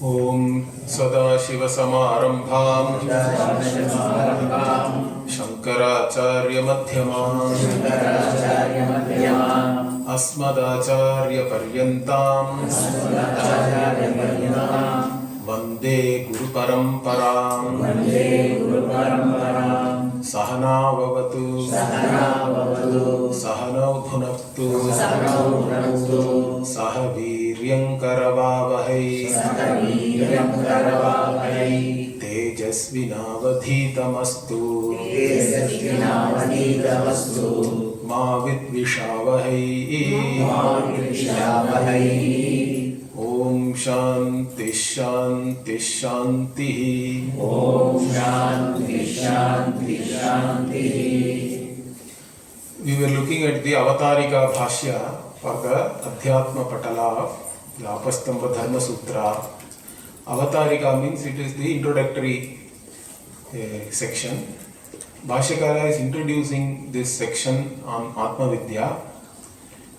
Om Sadashivasamarambham Shankaracharya Madhyamam Asmadacharya Paryantam Vande Guru Paramparam Sahana Vavatu Sahanau Bhunaktu Sahaviryam Karavavahai Tejasvinavadhitamastu Ma Vidvishavahai Om Shanti Shanti Shanti Om Shanti Shanti Shanti. We were looking at the Avatarika Bhashya for the Adhyatma Patala, the Apastamba Dharmasutra. Avatarika means it is the introductory section. Bhashyakara is introducing this section on Atma Vidya.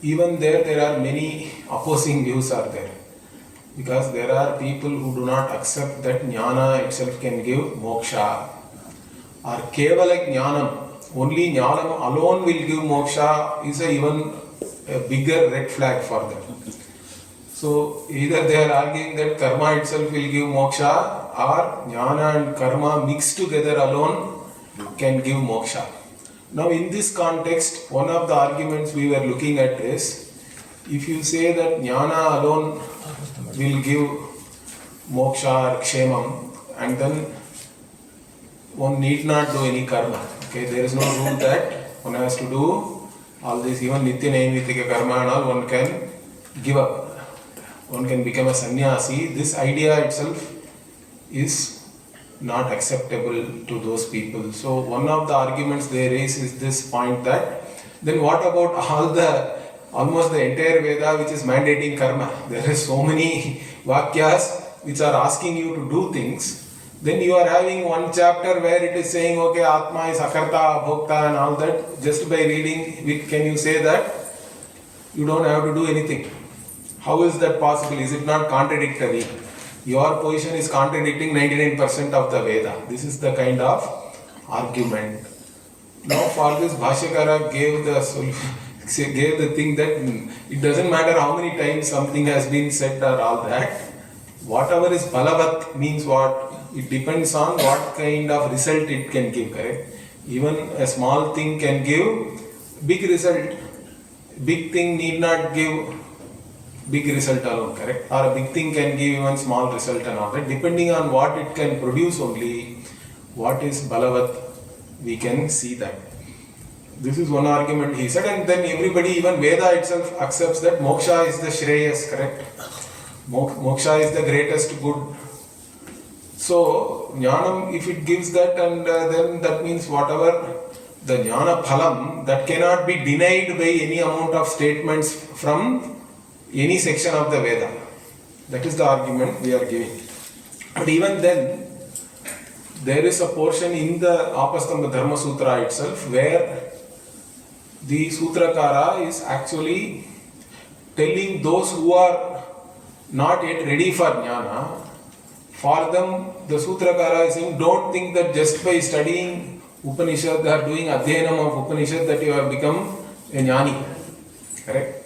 Even there are many opposing views are there. Because there are people who do not accept that jnana itself can give moksha. Or kevala jnanam, only jnanam alone will give moksha is even a bigger red flag for them. So either they are arguing that karma itself will give moksha, or jnana and karma mixed together alone can give moksha. Now in this context, one of the arguments we were looking at is, if you say that jnana alone will give moksha or kshemam, and then one need not do any karma. Okay, there is no rule that one has to do all this, even nitya naimittika karma and all, one can give up. One can become a sannyasi. This idea itself is not acceptable to those people. So one of the arguments they raise is this point that, then what about almost the entire Veda which is mandating karma? There are so many vakyas which are asking you to do things. Then you are having one chapter where it is saying, okay, Atma is Akarta, Bhokta and all that. Just by reading, can you say that you don't have to do anything? How is that possible? Is it not contradictory? Your position is contradicting 99% of the Veda. This is the kind of argument. Now for this, Bhashyakara gave the thing that it doesn't matter how many times something has been said or all that. Whatever is balavat means what? It depends on what kind of result it can give, correct? Even a small thing can give big result. Big thing need not give big result alone, correct? Or a big thing can give even small result and all that. Depending on what it can produce only, what is balavat, we can see that. This is one argument he said, and then everybody, even Veda itself accepts that moksha is the shreyas, correct? Moksha is the greatest good. So, jnanam, if it gives that, and then that means whatever the jnana phalam, that cannot be denied by any amount of statements from any section of the Veda. That is the argument we are giving. But even then, there is a portion in the Apastamba Dharmasutra itself where the Sutrakara is actually telling those who are not yet ready for jnana, for them the Sutrakara is saying, don't think that just by studying Upanishad or doing Adhyanam of Upanishad that you have become a jnani. Correct?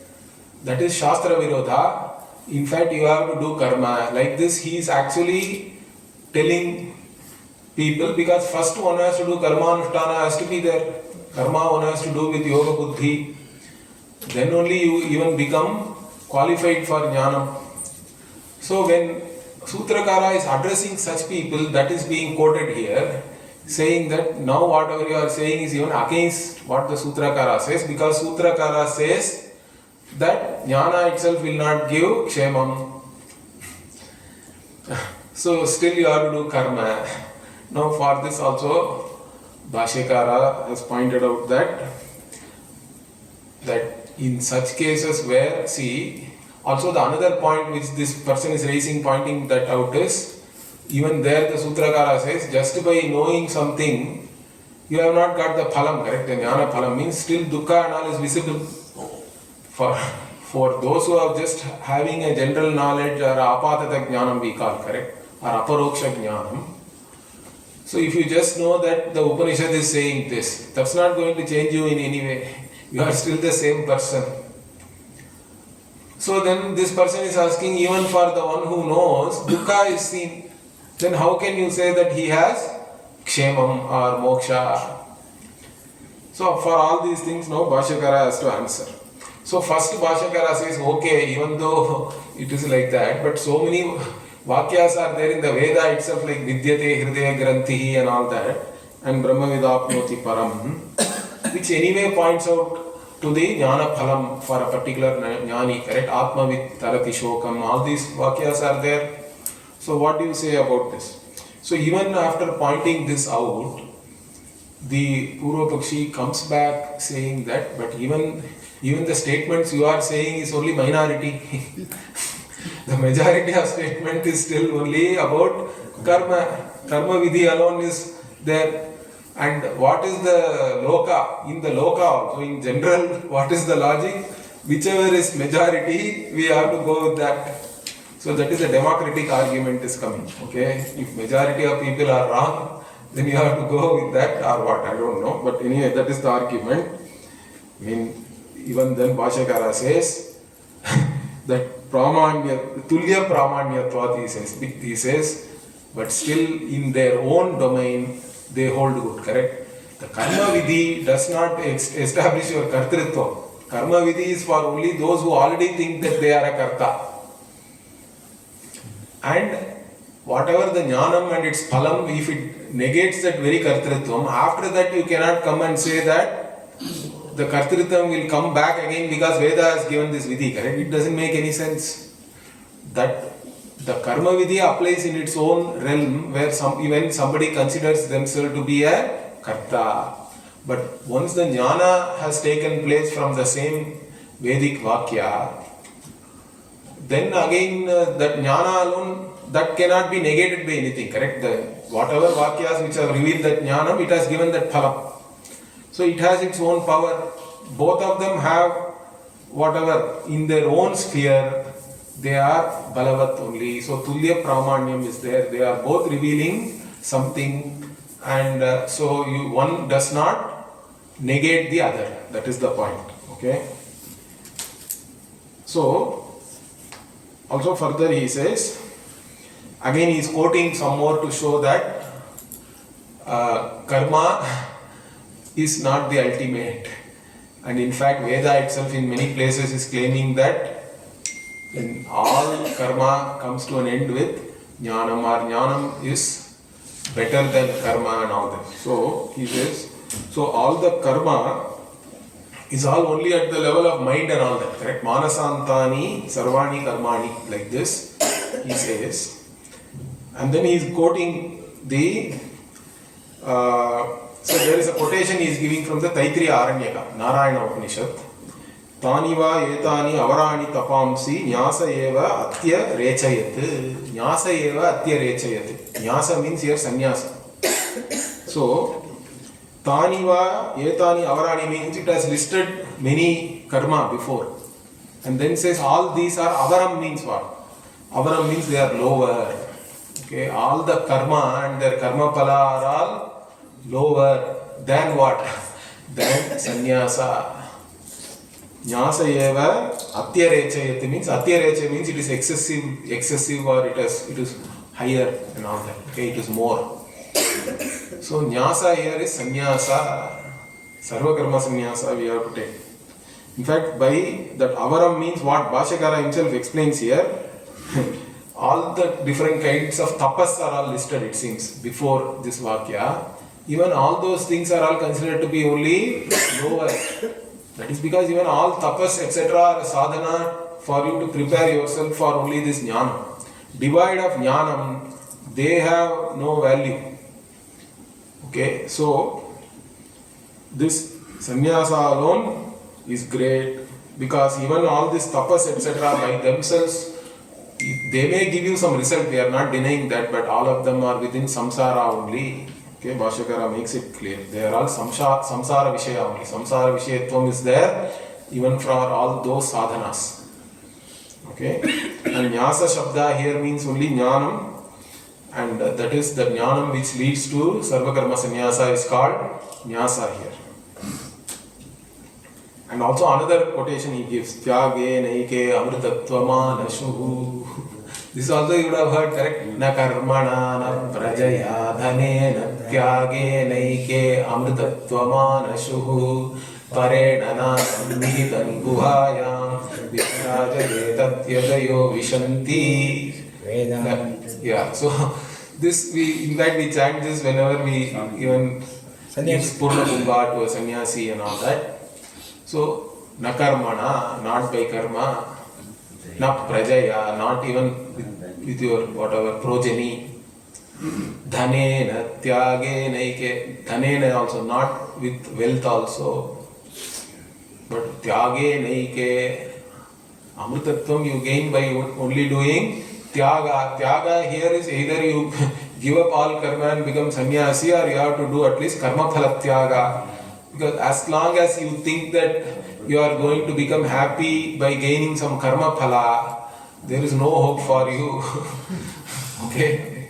That is Shastra Virodha. In fact, you have to do karma. Like this, he is actually telling people, because first one has to do karma anushtana, has to be there. Karma one has to do with yoga buddhi. Then only you even become qualified for jnana. So when Sutrakara is addressing such people, that is being quoted here, saying that now whatever you are saying is even against what the Sutrakara says, because Sutrakara says that jnana itself will not give kshemam. So still you have to do karma. Now for this also, Bhashyakara has pointed out that in such cases where, see, also the another point which this person is raising, pointing that out is, even there the Sutrakara says, just by knowing something, you have not got the phalam, correct? The jnana phalam means still dukkha and all is visible for those who are just having a general knowledge or apatata jnanam we call, correct? Or aparoksha jnanam. So if you just know that the Upanishad is saying this, that's not going to change you in any way. You are still the same person. So then this person is asking, even for the one who knows, dukkha is seen. Then how can you say that he has kshemam or moksha? So for all these things now Bhashyakara has to answer. So first Bhashyakara says, okay, even though it is like that, but so many Vakyas are there in the Veda itself, like Vidyate, Hridaya, Granthi and all that, and Brahma Vidapnoti Param, which anyway points out to the Jnana Phalam for a particular Jnani, correct? Atma with Tarati Shokam, all these Vakyas are there. So what do you say about this? So even after pointing this out, the Purva Pakshi comes back saying that, but even the statements you are saying is only minority. The majority of statement is still only about karma. Karma vidhi alone is there. And what is the loka? In the loka also, in general, what is the logic? Whichever is majority, we have to go with that. So that is a democratic argument is coming. Okay, if majority of people are wrong, then you have to go with that or what? I don't know. But anyway, that is the argument. I mean, even then Bhashyakara says that tulya pramanyatvat, he says, but still in their own domain they hold good, correct? The karma vidhi does not establish your kartritva. Karma vidhi is for only those who already think that they are a karta. And whatever the jnanam and its phalam, if it negates that very kartritvam, after that you cannot come and say that the kartritvam will come back again because Veda has given this vidhi, correct? It doesn't make any sense. That the karma vidhi applies in its own realm where even somebody considers themselves to be a karta. But once the jnana has taken place from the same Vedic vakya, then again that jnana alone, that cannot be negated by anything, correct? Whatever vakyas which have revealed that jnanam, it has given that phalam. So it has its own power. Both of them have whatever in their own sphere, they are balavat only. So tulya pramanyam is there. They are both revealing something, and so one does not negate the other. That is the point. Okay. So also further he says, again he is quoting some more to show that karma is not the ultimate. And in fact, Veda itself in many places is claiming that when all karma comes to an end with jnanam, or jnanam is better than karma and all that. So he says, so all the karma is all only at the level of mind and all that, correct? Manasantani sarvani karmani, like this, he says. And then he is quoting the so there is a quotation he is giving from the Taittiriya Aranyaka, Narayana Upanishad. Taniva etani avarani tapamsi nyasa eva atya rechayat. Nyasa eva atya rechayat. Nyasa means here sannyasa. So, Taniva etani avarani means it has listed many karma before. And then says all these are, avaram means what? Avaram means they are lower. Okay, all the karma and their karma pala are all lower than what? Than sannyasa. Nyasa eva atya rechayati means, atya recha means it is excessive or it is higher and all that. Okay, it is more. So nyasa here is sannyasa. Sarva karma sannyasa we have to take. In fact, by that avaram means what Bhashyakara himself explains here. All the different kinds of tapas are all listed, it seems, before this vakya. Even all those things are all considered to be only lower. That is because even all tapas etc. are a sadhana for you to prepare yourself for only this jnana. Devoid of jnanam, they have no value. Okay, so this sannyasa alone is great because even all these tapas etc. by themselves, they may give you some result, we are not denying that, but all of them are within samsara only. Okay, Bhashyakara makes it clear. They are all samsara vishaya only. Samsara vishayatvam is there even for all those sadhanas. Okay, and Nyasa Shabda here means only Jnanam, and that is the Jnanam which leads to Sarva Karma Sannyasa is called Nyasa here. And also another quotation he gives, Tyage Naike Amritatvama Nashuhu. This also you would have heard, correct? Na karmana na prajaya dhane na tyage naike amritatvama nashuhu parena na samnihitan guhayam vikrajate tatyadayo vishanti. Yeah, so this we chant this whenever we even give Purna Kumbha to a sannyasi and all that. So, na karmana, not by karma, na prajaya, not even with your whatever progeny. Dhanena, tyage, naike, dhanena also, not with wealth also. But tyage, naike, amritattvam you gain by only doing tyaga. Tyaga here is either you give up all karma and become sannyasi, or you have to do at least karma phala tyaga. Because as long as you think that you are going to become happy by gaining some karma phala, there is no hope for you. Okay?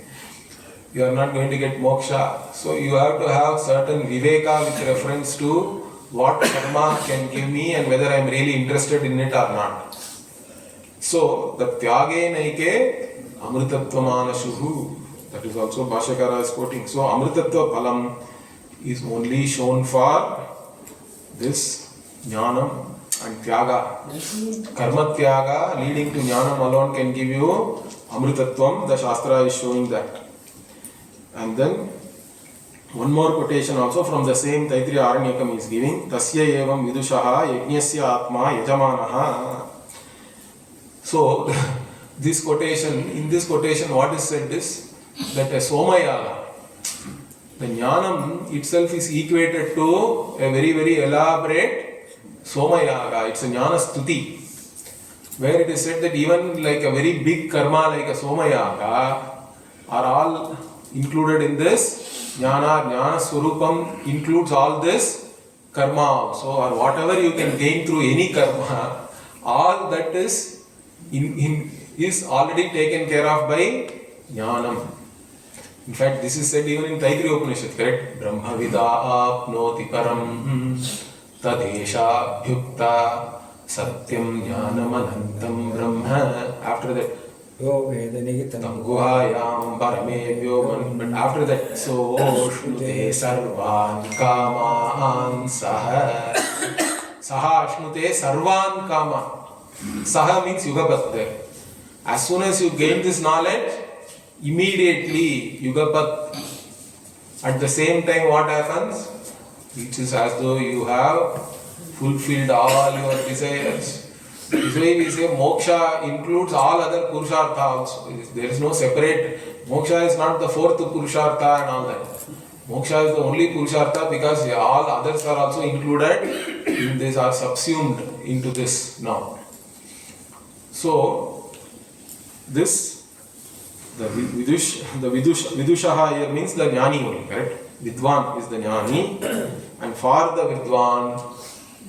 You are not going to get moksha. So you have to have certain viveka with reference to what karma can give me and whether I am really interested in it or not. So the tyage naike amritatvamana that is also Bhashyakara is quoting. So amritattva phalam is only shown for this jnanam and tyaga. Karma tyaga leading to jnanam alone can give you amritattvam. The Shastra is showing that. And then one more quotation also from the same Taittiriya Aranyakam is giving. Tasya evam vidushaha yajñasya atma yajamanaha. So this quotation, in this quotation what is said is that a somayaga, the jnanam itself is equated to a very, very elaborate somayaga. It's a jnana stuti, where it is said that even like a very big karma like a somayaga are all included in this jnana. Jnana swarupam includes all this karma also, or whatever you can gain through any karma, all that is is already taken care of by jnanam. In fact, this is said even in Taittiriya Upanishad, correct? Brahma vida apnoti param tadesha bhyukta satyam jnanam anantam brahma. After that, tam guhayam parame vyoman. But after that, so shnute sarvan kaman saha. Saha shnute sarvan kama. Saha means yugapat there. As soon as you gain this knowledge, immediately yugapat, at the same time what happens? It is as though you have fulfilled all your desires. This way we say moksha includes all other purushartha also. There is no separate. Moksha is not the fourth purushartha and all that. Moksha is the only purushartha because all others are also included in this, are subsumed into this now. So this, the vidushaha here means the jnani only, correct? Vidwan is the jnani, and for the vidwan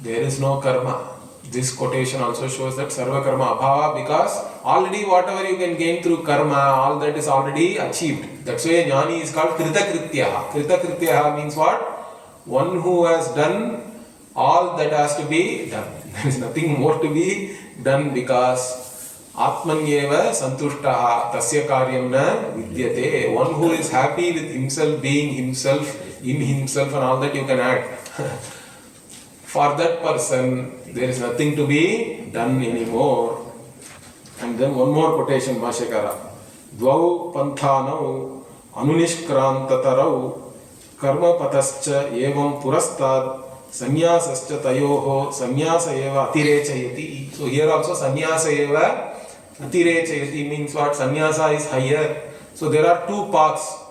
there is no karma. This quotation also shows that sarva karma abhava, because already whatever you can gain through karma, all that is already achieved. That's why jnani is called kritakrityaha. Kritakrityaha means what? One who has done all that has to be done. There is nothing more to be done, because Atmanyeva santushtaha tasya karyam na vidyate. One who is happy with himself, being himself, in himself and all that you can add. For that person, there is nothing to be done anymore. And then one more quotation, Bhashyakara. Dvau panthanau anunishkrantatarau karma patascha evam purastad sannyasascha tayoho sannyasa eva atirechayati. So here also sannyasa eva atirechayati means what? Sannyasa is higher. So there are two paths.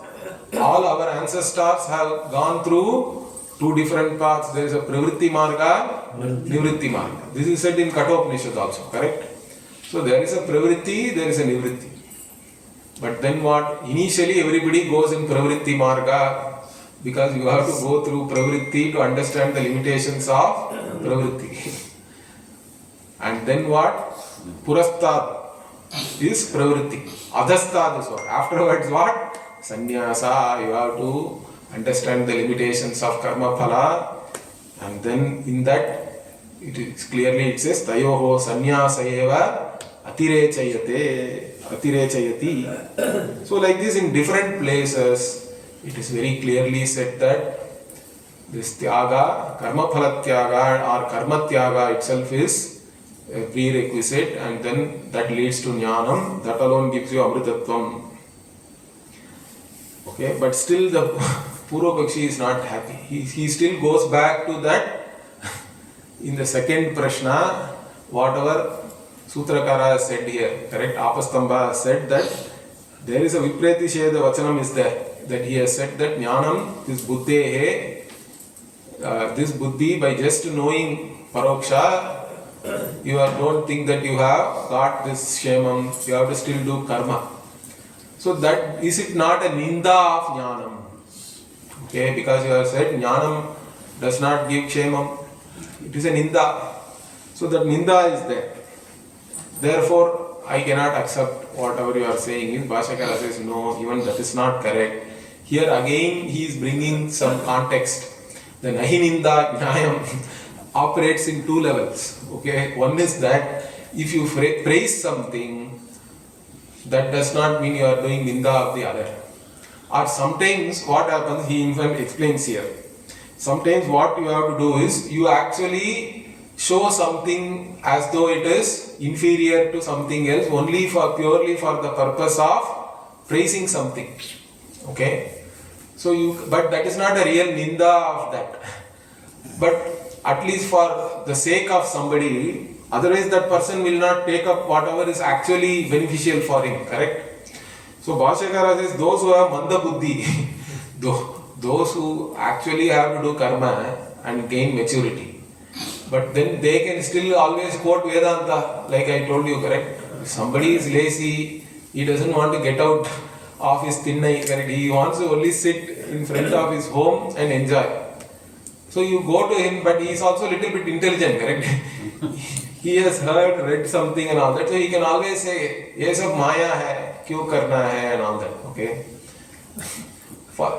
All our ancestors have gone through two different paths. There is a pravritti marga, nivritti marga. This is said in Kathopanishad also, correct? So there is a pravritti, there is a nivritti. But then what? Initially everybody goes in pravritti marga, because you have to go through pravritti to understand the limitations of pravritti. And then what? Purastad. is pravritti. Adhastha is afterwards what? Sannyasa. You have to understand the limitations of karma phala, and then in that it says tayoho sannyasa eva atirechayati. So like this in different places it is very clearly said that this tyaga, karma phala tyaga or karma tyaga itself is a prerequisite, and then that leads to jnanam. That alone gives you amritatvam. Okay, but still the Purva Pakshi is not happy. He still goes back to that. In the second prashna, whatever Sutrakara said here, correct? Apastamba said that there is a Vipretisheda Vachanam is there. That he has said that Jnanam, this Buddhehe, this Buddhi, by just knowing Paroksha, you don't think that you have got this Shemam, you have to still do karma. So that, is it not a Ninda of Jnanam? Okay, because you have said Jnanam does not give Shemam. It is a Ninda. So that Ninda is there. Therefore, I cannot accept whatever you are saying. Bhashyakara says, no, even that is not correct. Here again, he is bringing some context. The Nahininda Jnayam operates in two levels. Okay, one is that if you praise something, that does not mean you are doing Ninda of the other. Or sometimes what happens, he in fact explains here. Sometimes what you have to do is, you actually show something as though it is inferior to something else purely for the purpose of praising something. Okay? So but that is not a real Ninda of that. But at least for the sake of somebody, otherwise that person will not take up whatever is actually beneficial for him, correct? So Bhashyakara says, those who have Manda Buddhi, those who actually have to do karma and gain maturity, but then they can still always quote Vedanta, like I told you, correct? If somebody is lazy, he doesn't want to get out of his thinnai, correct? He wants to only sit in front of his home and enjoy. So you go to him, but he is also a little bit intelligent, correct? He has read something and all that, so he can always say, ye sab maya hai, kyun karna hai, and all that, okay?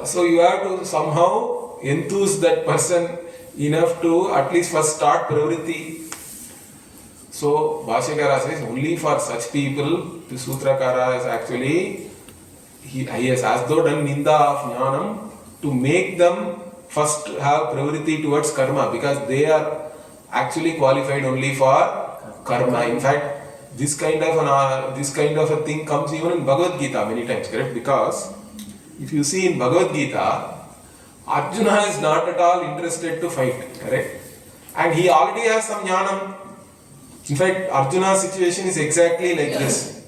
So you have to somehow enthuse that person enough to at least first start pravritti. So Bhashyakara says, only for such people, the Sutrakara is actually, he has as though done Ninda of Jnanam to make them first have pravritti towards karma, because they are actually qualified only for karma. In fact, this kind of a thing comes even in Bhagavad Gita many times, correct? Because if you see in Bhagavad Gita, Arjuna is not at all interested to fight, correct? And he already has some jnanam. In fact, Arjuna's situation is exactly like this.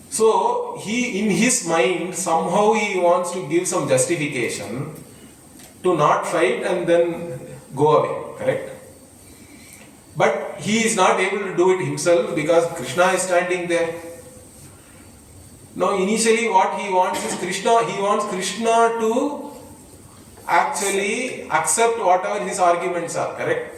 So, he in his mind, somehow he wants to give some justification to not fight and then go away, correct? But he is not able to do it himself because Krishna is standing there. Now, initially what he wants is Krishna, he wants Krishna to actually accept whatever his arguments are, correct?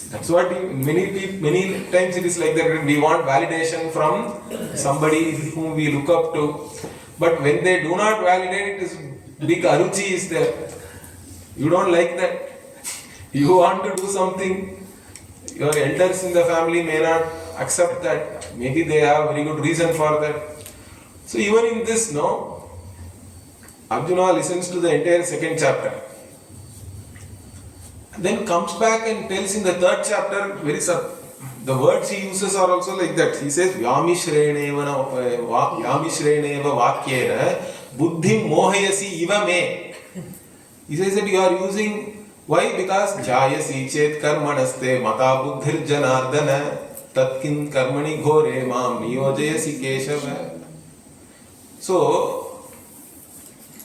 That's what many times it is like that. We want validation from somebody whom we look up to. But when they do not validate, it is big aruchi is there. You don't like that. You want to do something. Your elders in the family may not accept that. Maybe they have very good reason for that. So even in this, no, Arjuna listens to the entire second chapter. Then comes back and tells in the third chapter, the words he uses are also like that. He says, Vyamishreneva vakyena buddhim mohayasi iva me. He says that you are using, why? Because jayasi chet karmanaste mata buddhir janardana tatkin karmani ghore mam niyojayasi keshava. So,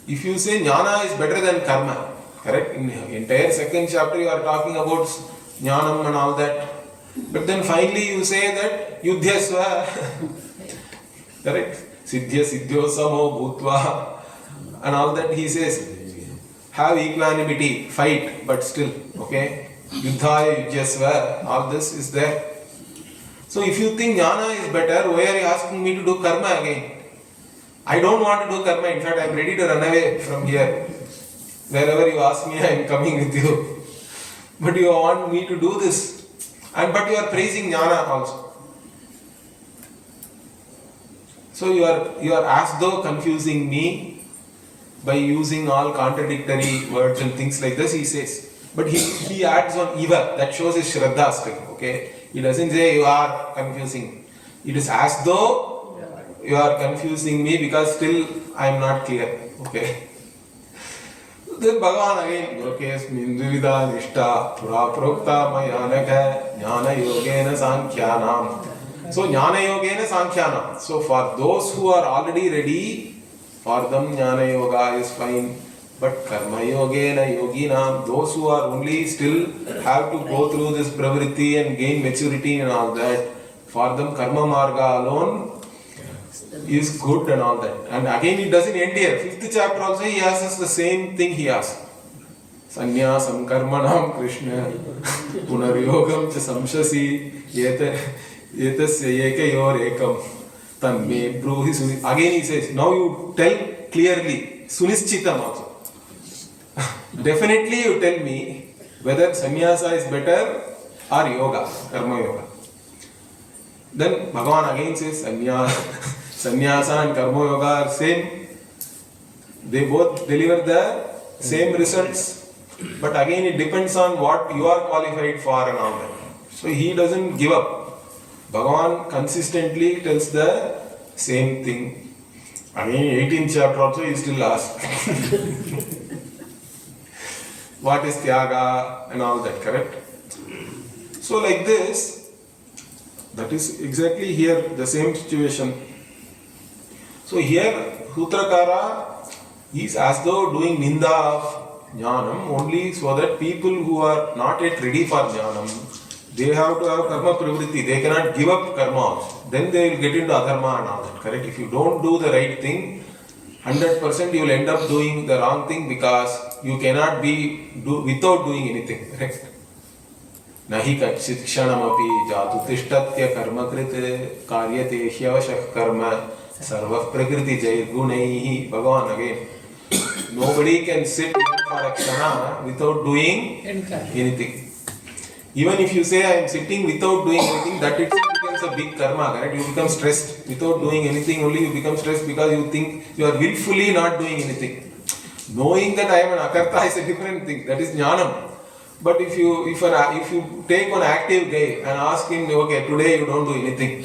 if you say jnana is better than karma, correct? In the entire second chapter you are talking about jnanam and all that. But then finally you say that yudhyasva, correct? Siddhya siddhyo samo bhutva and all that. He says, have equanimity, fight, but still, okay? Yudhaya yudhyasva, all this is there. So So if you think jnana is better, why are you asking me to do karma again? I don't want to do karma. In fact, I am ready to run away from here. Wherever you ask me, I am coming with you. But you want me to do this. But you are praising jnana also. So you are as though confusing me by using all contradictory words and things like this, he says. But he adds on eva. That shows his shraddha still. Okay? He doesn't say you are confusing. It is as though you are confusing me because still I am not clear. Okay? Then Bhagavan again, Lokesmin Dvivida Nishta Pura Prokta Mayanaka Jnana Yogena Sankhyanam. So Jnana Yogena Sankhyanam. So for those who are already ready, for them Jnana Yoga is fine. But Karma Yogena Yoginam, those who are only still have to go through this pravritti and gain maturity and all that, for them Karma Marga alone is good and all that. And again it doesn't end here. 5th chapter also he asks the same thing he asks. Sannyasam karmanam Krishna punaryogam cha samshasi etasya ekayor ekam tanme bruhi suni. Again he says, now you tell clearly, sunischitam also. Definitely you tell me whether sannyasa is better or yoga, karma yoga. Then Bhagavan again says, sannyasa and karma yoga are same. They both deliver the same results. But again it depends on what you are qualified for and all that. So he doesn't give up. Bhagavan consistently tells the same thing. Again 18th chapter also he still asks. What is Tyaga and all that, correct? So like this, that is exactly here the same situation. So here Sutrakara is as though doing ninda of jnanam only so that people who are not yet ready for jnanam, they have to have karma pravritti. They cannot give up karma also. Then they will get into adharma and all that, correct? If you don't do the right thing, 100% you will end up doing the wrong thing because you cannot do without doing anything, correct? Nahi kachit kshanamapi jatu tishtatya karma krite karyate hyavashah karma sarva prakriti jai gunaihi. Bhagavan again. Nobody can sit for a kshana without doing anything. Even if you say I am sitting without doing anything, that itself becomes a big karma, correct? You become stressed. Without doing anything only you become stressed because you think you are willfully not doing anything. Knowing that I am an akarta is a different thing. That is jnanam. But if you take one active guy and ask him, okay, today you don't do anything.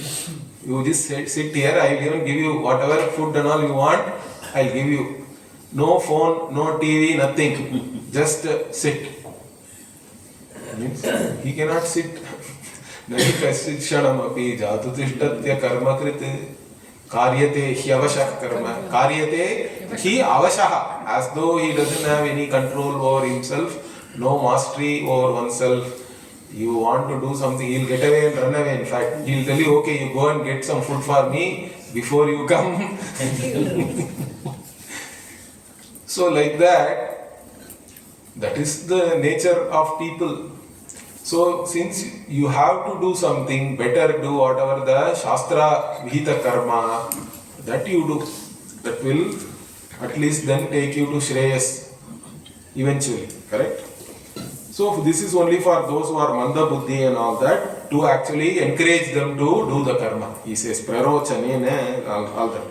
You just sit here, I will even give you whatever food and all you want, I will give you. No phone, no TV, nothing. Just sit. Means he cannot sit. Nahi kasit kshanamapi jatu tishtatya karma krite karyate hyavashah karma. Karyate he avashaha, as though he doesn't have any control over himself, no mastery over oneself. You want to do something, he'll get away and run away. In fact, he'll tell you, okay, you go and get some food for me before you come. So like that is the nature of people. So since you have to do something, better do whatever the Shastra Vihita Karma that you do. That will at least then take you to Shreyas eventually, correct? So this is only for those who are Manda Buddhi and all that, to actually encourage them to do the karma. He says, Prarochanene, all that.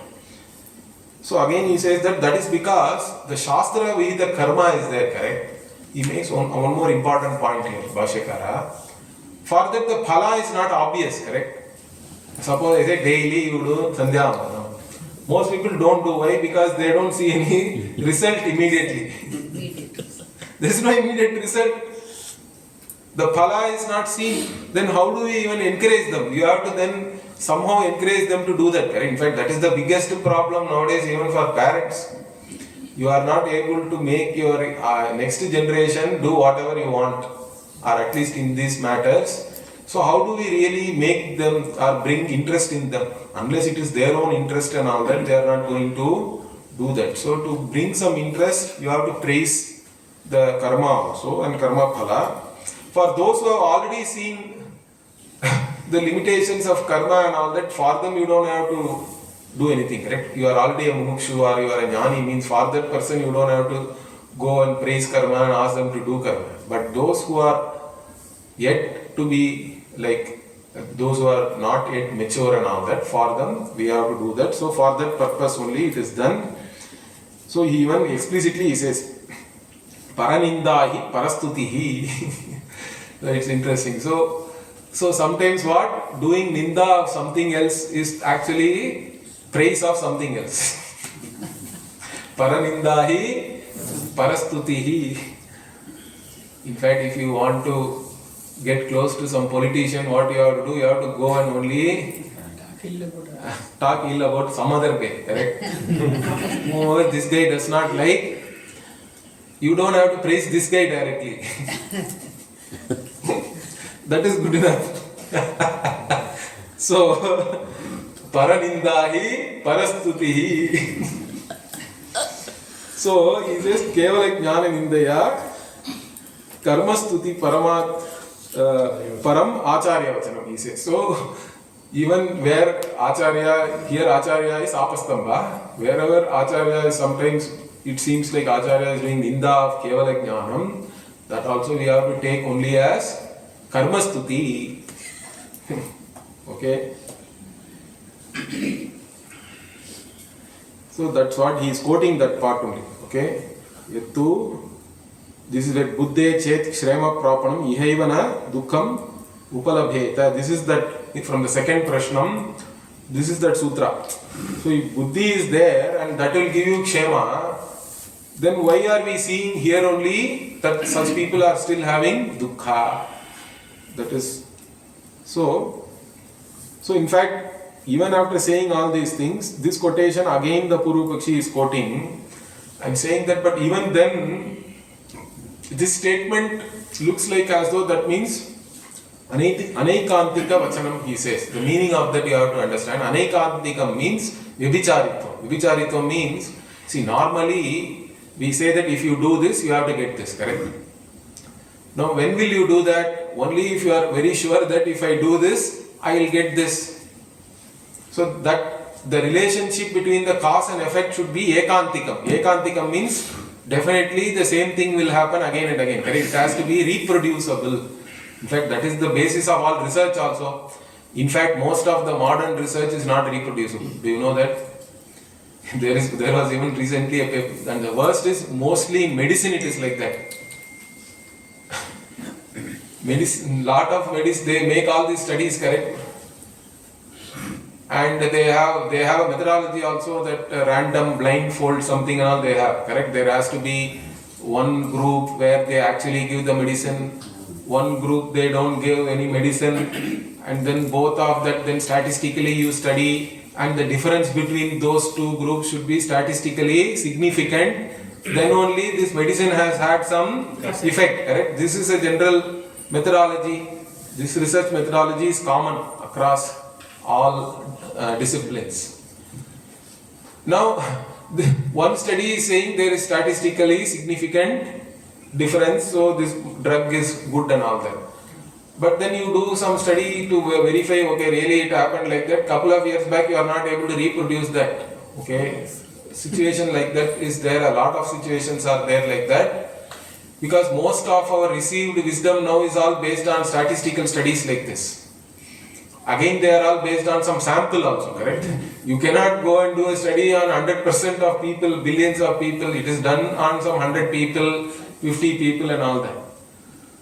So again he says that is because the Shastra Vihita Karma is there, correct? He makes one more important point here, Bhashyakara. For that the phala is not obvious, correct? Suppose I say daily you do Sandhya. Most people don't do. Why? Because they don't see any result immediately. There is no immediate result. The phala is not seen. Then how do we even encourage them? You have to then somehow encourage them to do that, correct? In fact, that is the biggest problem nowadays even for parents. You are not able to make your next generation do whatever you want, or at least in these matters. So how do we really make them or bring interest in them? Unless it is their own interest and all that, they are not going to do that. So to bring some interest, you have to praise the karma also and karma phala. For those who have already seen the limitations of karma and all that, for them you don't have to do anything, correct? You are already a mumukshu or you are a jnani, means for that person you don't have to go and praise karma and ask them to do karma. But those who are yet to be like, those who are not yet mature and all that, for them we have to do that. So for that purpose only it is done. So he even explicitly he says, Paranindahi parastutihi. It's interesting. So sometimes what? Doing ninda of something else is actually praise of something else. Paranindahi parastutihi. In fact, if you want to get close to some politician, what you have to do? You have to go and only talk ill about some other guy, correct? Moreover, this guy does not like, you don't have to praise this guy directly. That is good enough. So, Paranindahi parastutihi. So, he says, Kevala Jnana Nindaya Karmastuti Param Acharya Vachanam, he says. So, even where Acharya, here Acharya is Apastamba, wherever Acharya is, sometimes it seems like Acharya is doing Ninda of Kevala Jnanam, that also we have to take only as Karmastuti. Okay. So that's what he is quoting, that part only. Okay. Yattu, this is where Buddhe Chet Shrema Prapanam Ihaivana Dukkam Upalabheta. This is that from the second Prashnam. This is that sutra. So if Buddhi is there and that will give you Kshema, then why are we seeing here only that such people are still having Dukkha? That is so in fact, even after saying all these things, this quotation again the Purupakshi is quoting and saying that, but even then, this statement looks like as though that means Anaikantika Vachanam, he says. The meaning of that you have to understand. Anaikantika means Vibhicharitva. Vibhicharitva means, see, normally we say that if you do this, you have to get this, correct? Now, when will you do that? Only if you are very sure that if I do this, I will get this. So that the relationship between the cause and effect should be Ekantikam. Ekantikam means definitely the same thing will happen again and again, correct? It has to be reproducible. In fact, that is the basis of all research also. In fact, most of the modern research is not reproducible. Do you know that? There was even recently a paper, and the worst is mostly in medicine it is like that. Lot of medicine, they make all these studies, correct? And they have a methodology also, that random blindfold something and all they have, correct? There has to be one group where they actually give the medicine, one group they don't give any medicine, and then both of that, then statistically you study, and the difference between those two groups should be statistically significant, then only this medicine has had some effect, correct? This is a general methodology. This research methodology is common across all disciplines. Now, one study is saying there is statistically significant difference, so this drug is good and all that. But then you do some study to verify, okay, really it happened like that. Couple of years back, you are not able to reproduce that. Okay, situation like that is there. A lot of situations are there like that. Because most of our received wisdom now is all based on statistical studies like this. Again, they are all based on some sample also, correct? You cannot go and do a study on 100% of people, billions of people. It is done on some 100 people, 50 people and all that.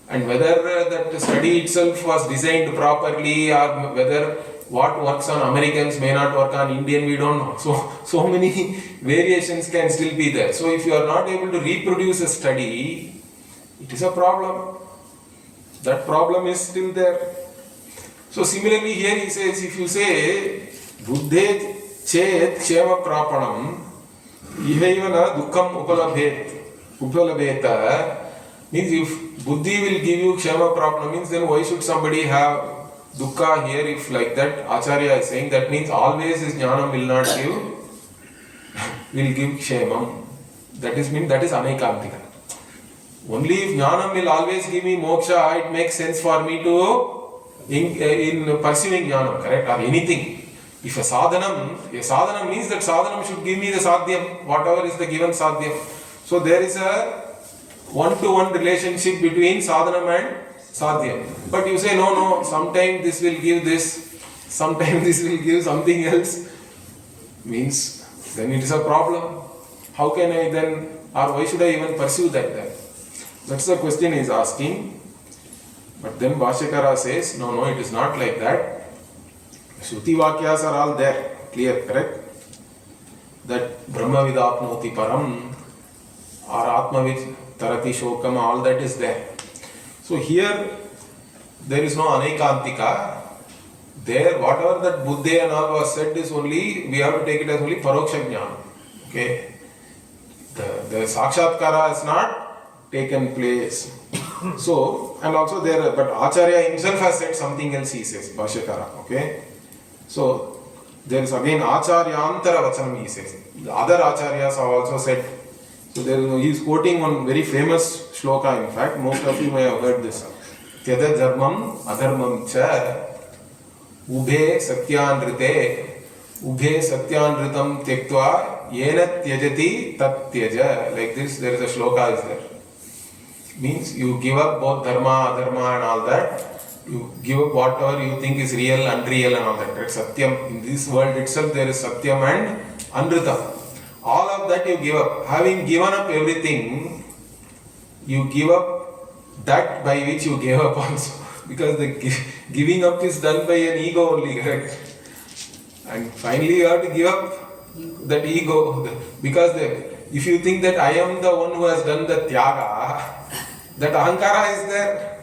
And whether that study itself was designed properly, or whether what works on Americans may not work on Indian, we don't know. So many variations can still be there. So if you are not able to reproduce a study, it is a problem. That problem is still there. So similarly here he says, if you say Buddhe Chet Kshema Prapanam Ihaivana Dukkam Upalabheta, means if Buddhi will give you Kshema Prapanam, means then why should somebody have Dukkha here? If like that Acharya is saying, that means always his Jnanam will not give, will give Kshemam. That is Anaikantika. Only if Jnanam will always give me moksha, it makes sense for me to in pursuing jnanam, correct, or anything. If a sadhanam means that sadhanam should give me the sadhyam, whatever is the given sadhyam. So there is a one-to-one relationship between sadhanam and sadhyam. But you say, no, sometimes this will give this, sometimes this will give something else. Means, then it is a problem. How can I then, or why should I even pursue that then? That's the question he is asking. But then Bhashyakara says, no, it is not like that. Shruti Vakyas are all there, clear, correct? That Brahma Vidapnoti Param or Atmavid Tarati Shokam, all that is there. So here, there is no Anaikantika. There, whatever that Buddha and all was said is only, we have to take it as only Paroksha Jnana. Okay? The Sakshatkara has not taken place. So, and also there, but Acharya himself has said something else, he says, Bhashyakara. Okay? So, there is again Acharyantara Vachanam, he says. The other Acharyas have also said. So, he is quoting one very famous shloka, in fact, most of you may have heard this. Tyada dharmam adharmam cha ubhe satyanritam tyaktva yena tyajati tat tyaja. Like this, there is a shloka is there. Means you give up both dharma, adharma and all that. You give up whatever you think is real, unreal and all that. Right? Satyam, in this world itself there is Satyam and Anritam. All of that you give up. Having given up everything, you give up that by which you gave up also. Because the giving up is done by an ego only, right? And finally you have to give up that ego. Because if you think that I am the one who has done the tyaga, that ahankara is there.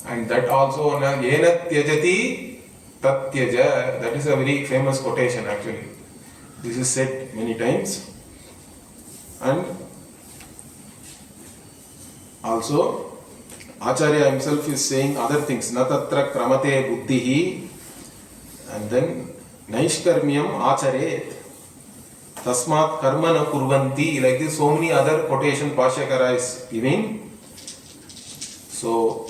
And that also, yena tyajati tat tyaja. That is a very famous quotation actually. This is said many times. And also, Acharya himself is saying other things. Na tatra kramate buddhihi. And then, naishkarmyam acharet. Tasmat karma na kurvanti. Like this, so many other quotation Bhashyakara is giving. So,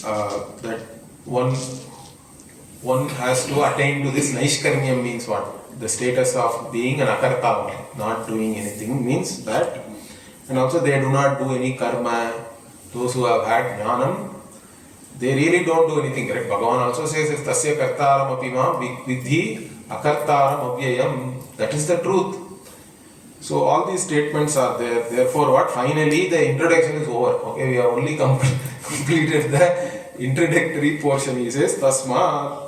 that one has to attain to this naishkarmyam means what? The status of being an akarta, not doing anything means that. And also they do not do any karma. Those who have had jnanam, they really don't do anything, correct? Bhagavan also says, if tasya kartaram apima vidhi akartaram avyayam. That is the truth. So all these statements are there. Therefore what? Finally the introduction is over. Okay, we have only completed the introductory portion. He says, Tasma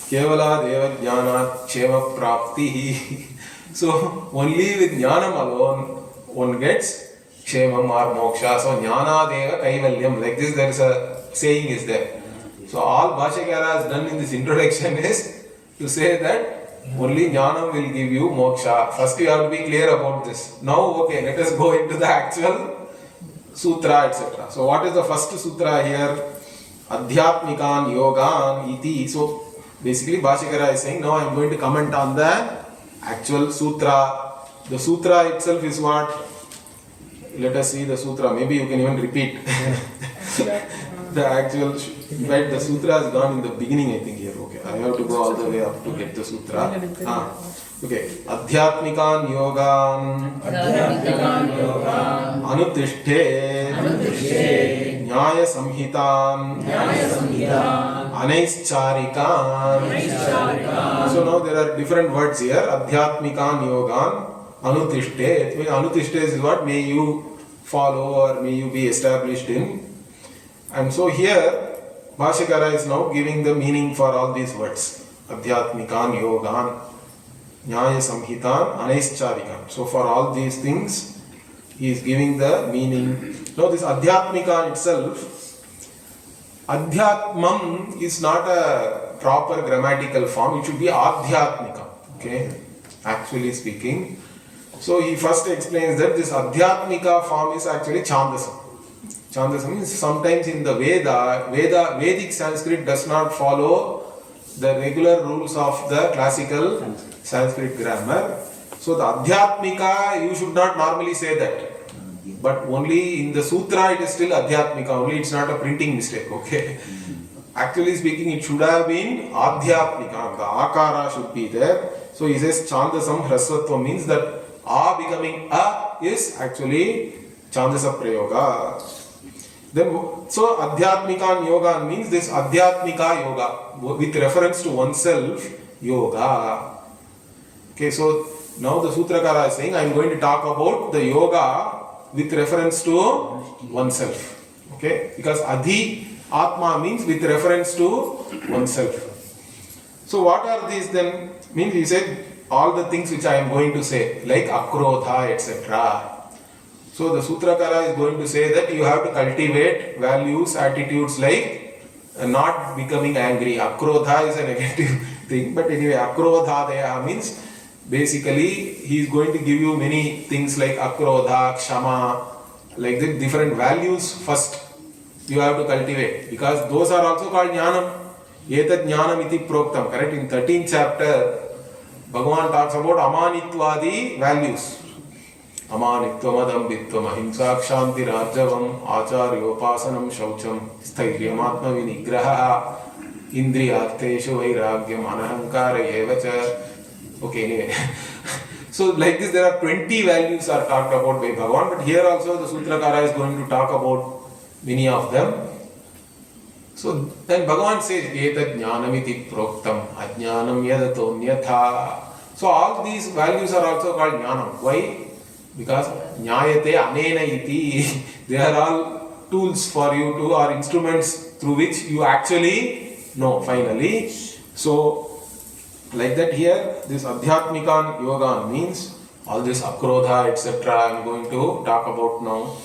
Kevala Deva Jnana Cheva Prapti. So only with Jnanam alone one gets Kshemam or Moksha. So Jnana Deva Kaivalyam. Like this there is a saying is there. So all Bhashyakara has done in this introduction is to say that only Jnanam will give you Moksha. First you have to be clear about this. Now okay, let us go into the actual Sutra, etc. So what is the first Sutra here? Adhyatmikan Yogan iti. So basically Bhashyakara is saying, now I am going to comment on the actual Sutra. The Sutra itself is what? Let us see the Sutra. Maybe you can even repeat. The actual, right, the Sutra has gone in the beginning, I think here. Okay, I have to go all the way up to get the Sutra. Okay, Adhyatmikan Yogan Anutishte Nyaya Samhitan Anaischarikan. So now there are different words here. Adhyatmikan Yogan Anutishte. Anutishte is what? May you follow or may you be established in. And so here Bhashyakara is now giving the meaning for all these words. Adhyatmikan Yogan Nyaya Samhitan Anaischarikan. So for all these things he is giving the meaning. Now this Adhyatmika itself, Adhyatmam is not a proper grammatical form. It should be Adhyatmika. Okay, actually speaking. So he first explains that this Adhyatmika form is actually Chandasam. Chandasam means sometimes in the Vedic Sanskrit does not follow the regular rules of the classical Sanskrit grammar. So the Adhyatmika, you should not normally say that. But only in the Sutra it is still Adhyatmika, only it's not a printing mistake, okay? actually speaking, it should have been Adhyatmika. The Akara should be there. So he says Chandasam Hrasvatva means that A becoming A is actually Chandasa Prayoga. Then, so Adhyatmika Yoga means this Adhyatmika Yoga with reference to oneself yoga. Okay, so now the Sutrakara is saying I am going to talk about the yoga with reference to oneself. Okay, because Adhi Atma means with reference to oneself. So what are these then? Means he said all the things which I am going to say, like Akrodha, etc. So the Sutrakara is going to say that you have to cultivate values, attitudes like not becoming angry. Akrodha is a negative thing, but anyway, Akrodha means basically he is going to give you many things like Akrodha, Kshama, like the different values first you have to cultivate, because those are also called Jnanam. Etat Jnanam iti proktam, correct? In 13th chapter, Bhagavan talks about Amanitvadi values. Amanitvam, Adambitvam, Ahimsa, Kshanti, Rajavam, Acharyopasanam, Shaucham, Sthairiyam, Atma Vinigraha, Indriyartheshu, Vairagyam, Anahankara, Evacha. Okay, anyway. So like this, there are 20 values are talked about by Bhagavan, but here also the Sutrakara is going to talk about many of them. So then Bhagavan says, Etat Jnanamiti Proktam, Ajnanam Yadato Nyatha. So all these values are also called Jnanam. Why? Because Jnayate Anena Iti. They are all tools for you to, or instruments through which you actually know finally. So like that here, this Adhyatmika Yoga means all this Akrodha, etc. I am going to talk about now.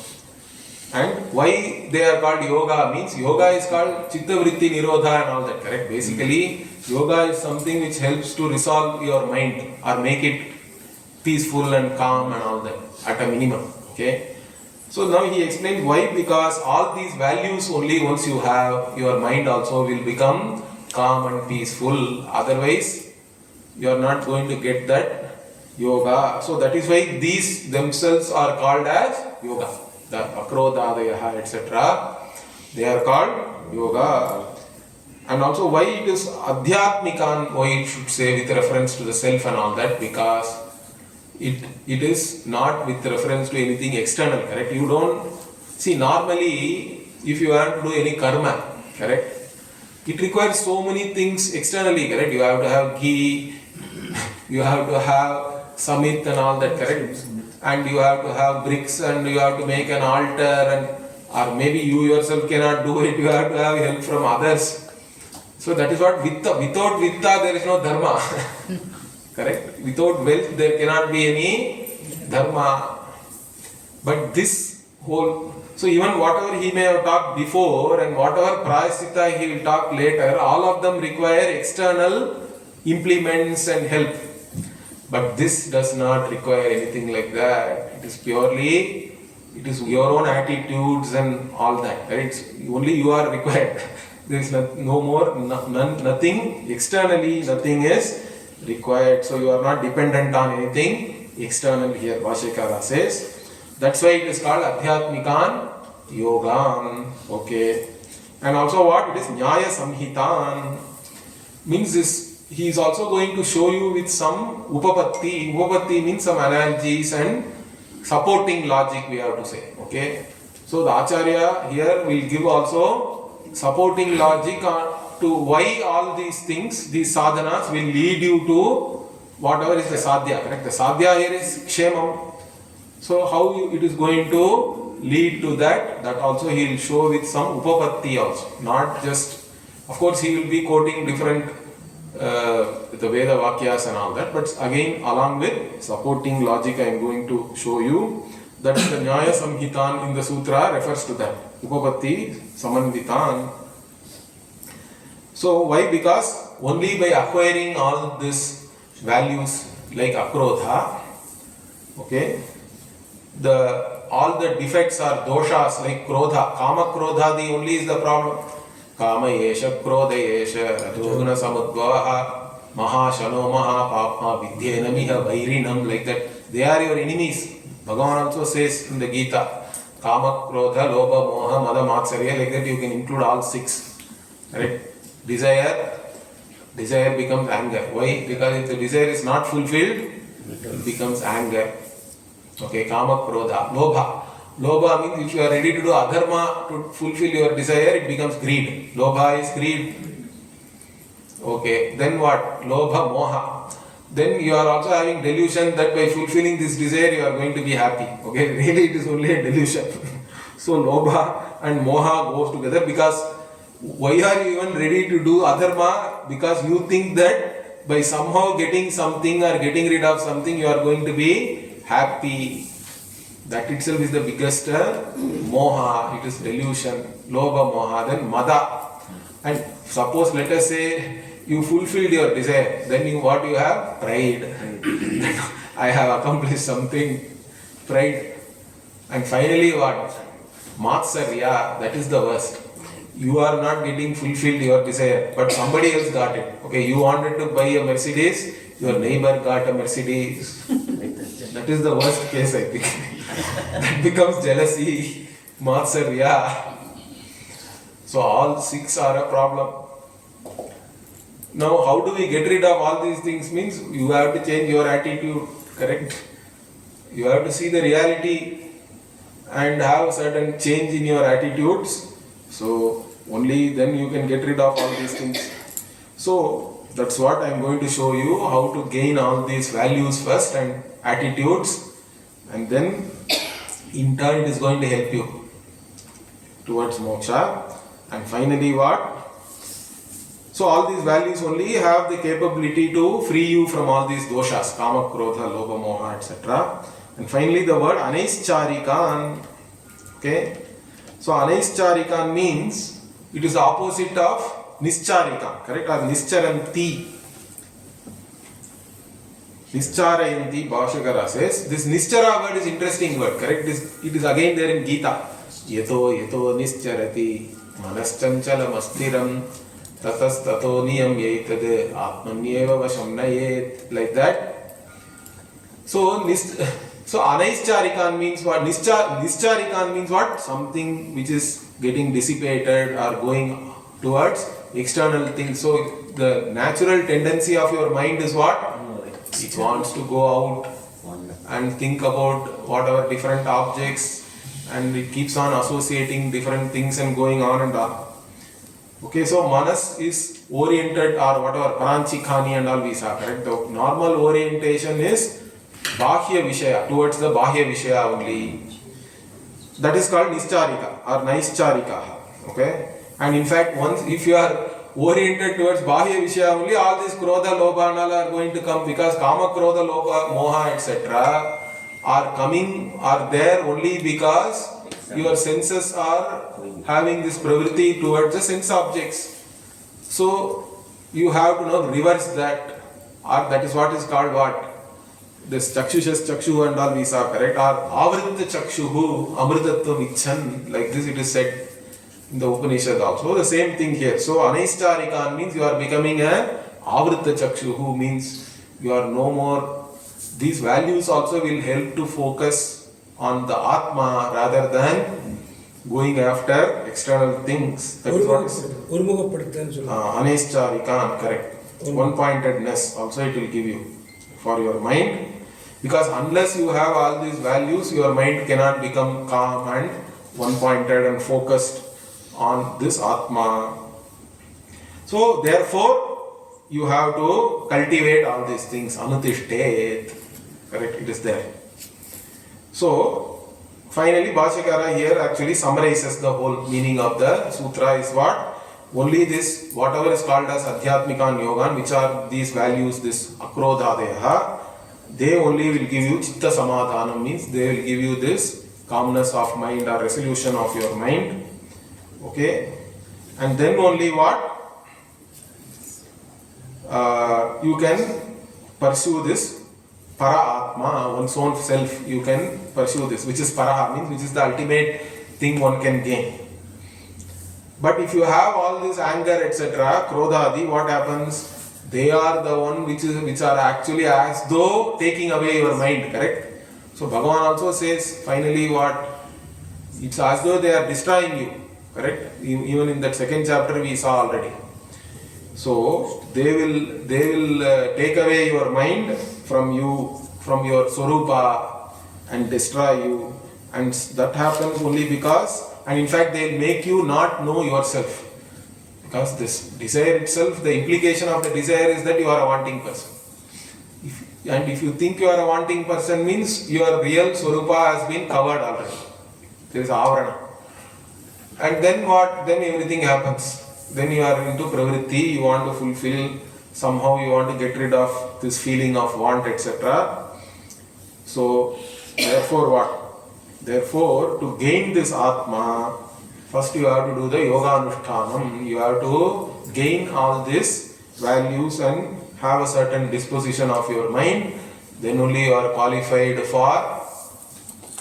And why they are called yoga means yoga is called Chitta Vritti Nirodha and all that, correct? Basically, yoga is something which helps to resolve your mind or make it peaceful and calm and all that at a minimum. Okay. So now he explains why, because all these values only once you have, your mind also will become calm and peaceful. Otherwise, you are not going to get that yoga. So that is why these themselves are called as yoga. The Akrodhadayaha, etc. They are called yoga. And also why it is Adhyatmikan, why it should say with reference to the self and all that, because it is not with reference to anything external, correct? You don't see, normally if you want to do any karma, correct, it requires so many things externally, correct? You have to have ghee, you have to have samit and all that, correct? And you have to have bricks and you have to make an altar, and or maybe you yourself cannot do it, you have to have help from others. So that is what Vitta. Without Vitta there is no Dharma. Correct? Without wealth there cannot be any Dharma. But this whole, so even whatever he may have talked before and whatever Prayasita he will talk later, all of them require external implements and help. But this does not require anything like that. It is purely, it is your own attitudes and all that. Right? Only you are required. There is no more, nothing externally, nothing is required. So you are not dependent on anything external here. Bhashyakara says. That's why it is called Adhyatmikan Yogan. Okay. And also what? It is Nyaya Samhitan. Means this. He is also going to show you with some upapatti. Upapatti means some analogies and supporting logic, we have to say. Okay. So the Acharya here will give also supporting logic to why all these things, these sadhanas will lead you to whatever is the sadhya. Correct? The sadhya here is kshemam. So how it is going to lead to that, that also he will show with some upapatti also. Not just, of course he will be quoting different the Veda Vakyas and all that, but again along with supporting logic I am going to show you that the Nyaya Samhitan in the Sutra refers to that. Upapatti Samanvitan. So why? Because only by acquiring all these values like Akrodha, okay, all the defects are doshas like Krodha, Kama Krodha, the only is the problem. Kama yesha, Krodha yesha, Rajoguna Samudvaha, Mahashano Mahapapma, Vidya Namiha Vairinam, like that. They are your enemies. Bhagavan also says in the Gita, Kama, Krodha, Lobha, Moha, Mada, Matsarya, like that you can include all 6. Correct? Desire becomes anger. Why? Because if the desire is not fulfilled, it becomes anger. Okay, kama, krodha, lobha. Lobha means if you are ready to do adharma to fulfill your desire, it becomes greed. Lobha is greed. Okay, then what? Lobha, moha. Then you are also having delusion that by fulfilling this desire you are going to be happy. Okay, really it is only a delusion. So lobha and moha goes together, because why are you even ready to do adharma? Because you think that by somehow getting something or getting rid of something you are going to be happy. That itself is the biggest moha. It is delusion. Lobha, moha. Then mada. And suppose, let us say you fulfilled your desire, then what you have? Pride. I have accomplished something. Pride. And finally what? Matsarya. That is the worst. You are not getting fulfilled your desire, but somebody else got it. Okay, you wanted to buy a Mercedes, your neighbor got a Mercedes. That is the worst case, I think. That becomes jealousy, Matsarya. So all 6 are a problem. Now how do we get rid of all these things? Means you have to change your attitude, correct? You have to see the reality and have a certain change in your attitudes. So only then you can get rid of all these things. So that's what I am going to show you, how to gain all these values first and attitudes, and then in turn it is going to help you towards moksha. And finally what? So all these values only have the capability to free you from all these doshas, kama, krodha, lobha, moha, etc. And finally the word anaischarikan. Okay. So anaischarikan means it is the opposite of nischarikan, correct? Or nischaranti. Nischarayanti, Bhashakara says. This nischara word is interesting word, correct? It is again there in Gita. Yato nischarati manaschanchalam astiram tatas tato niyam yaitade atmanyeva vasham nayet. Like that. So anaischarikan means what? Nischarikan means what? Something which is getting dissipated or going towards external things. So the natural tendency of your mind is what? It wants to go out and think about whatever different objects, and it keeps on associating different things and going on and on. Okay, so manas is oriented or whatever, paranchikhani and all we saw, correct? The normal orientation is bahya vishaya, towards the bahya vishaya only. That is called nischarika or naischarika. Okay, and in fact, once if you are oriented towards bahya vishaya only, all these krodha, lobha and all are going to come, because kama, krodha, lobha, moha, etc. are there only because your senses are having this pravritti towards the sense objects. So you have to reverse that, or that is what is called what? This chakshushas chakshu and all we saw, correct? Or avritta chakshuhu amritatvam icchan, like this it is said in the Upanishad also. The same thing here. So anaischarikan means you are becoming a avritta chakshuhu, means you are no more. These values also will help to focus on the Atma rather than going after external things. That is what is anaischarikan, correct. One-pointedness also it will give you for your mind. Because unless you have all these values, your mind cannot become calm and one-pointed and focused on this Atma. So therefore, you have to cultivate all these things. Anutishtet. Correct, it is there. So, finally, Bhashakara here actually summarizes the whole meaning of the sutra is what? Only this, whatever is called as Adhyatmikan Yogan, which are these values, this Akrodhadeha, they only will give you Chitta Samadhanam, means they will give you this calmness of mind or resolution of your mind. Okay? And then only what? You can pursue this Para Atma, one's own self, you can pursue this, which is Paraha, means which is the ultimate thing one can gain. But if you have all this anger, etc., Krodhadi, what happens? They are the one which are actually as though taking away your mind, correct? So Bhagavan also says, finally what? It's as though they are destroying you. correct? Even in that second chapter we saw already. So they will take away your mind from you, from your Swarupa, and destroy you. And that happens only because, and in fact they will make you not know yourself. Because this desire itself, the implication of the desire is that you are a wanting person. If you think you are a wanting person, means your real Swarupa has been covered already. There is avarana. And then what? Then everything happens. Then you are into pravritti, you want to fulfill, somehow you want to get rid of this feeling of want, etc. So, therefore what? Therefore, to gain this Atma, first you have to do the yoga anushtanam. You have to gain all these values and have a certain disposition of your mind. Then only you are qualified for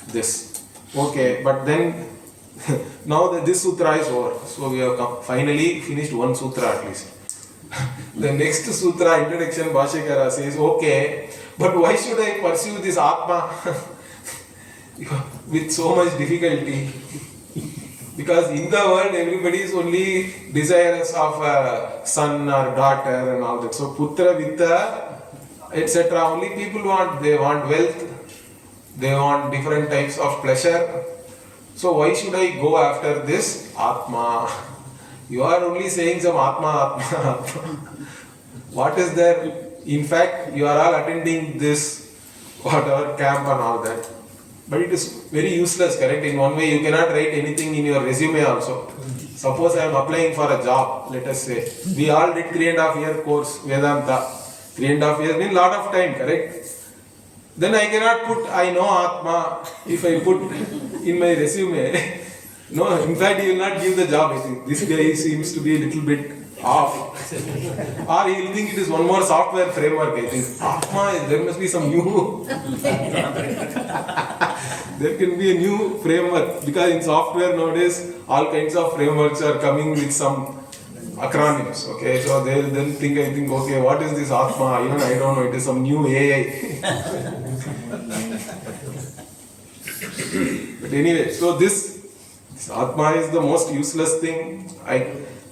this. Okay, but then now that this sutra is over, so we have finally finished one sutra at least. The next sutra, introduction, Bhashyakara says, okay, but why should I pursue this Atma with so much difficulty? Because in the world everybody is only desirous of a son or daughter and all that. So putra, vitta, etc. Only people want. They want wealth, they want different types of pleasure. So why should I go after this Atma? You are only saying some Atma, Atma, Atma. What is there? In fact, you are all attending this whatever camp and all that. But it is very useless, correct? In one way, you cannot write anything in your resume also. Suppose I am applying for a job, let us say. We all did 3.5 year course, Vedanta. 3.5 years means lot of time, correct? Then I cannot put, I know Atma, if I put in my resume. No, in fact, he will not give the job, I think. This guy seems to be a little bit off. Or he will think it is one more software framework, I think. Atma, there must be some new. There can be a new framework. Because in software nowadays, all kinds of frameworks are coming with some acronyms. Okay, so they will then think, I think, okay, what is this Atma? Even I don't know, it is some new AI. But anyway, so this Atma is the most useless thing.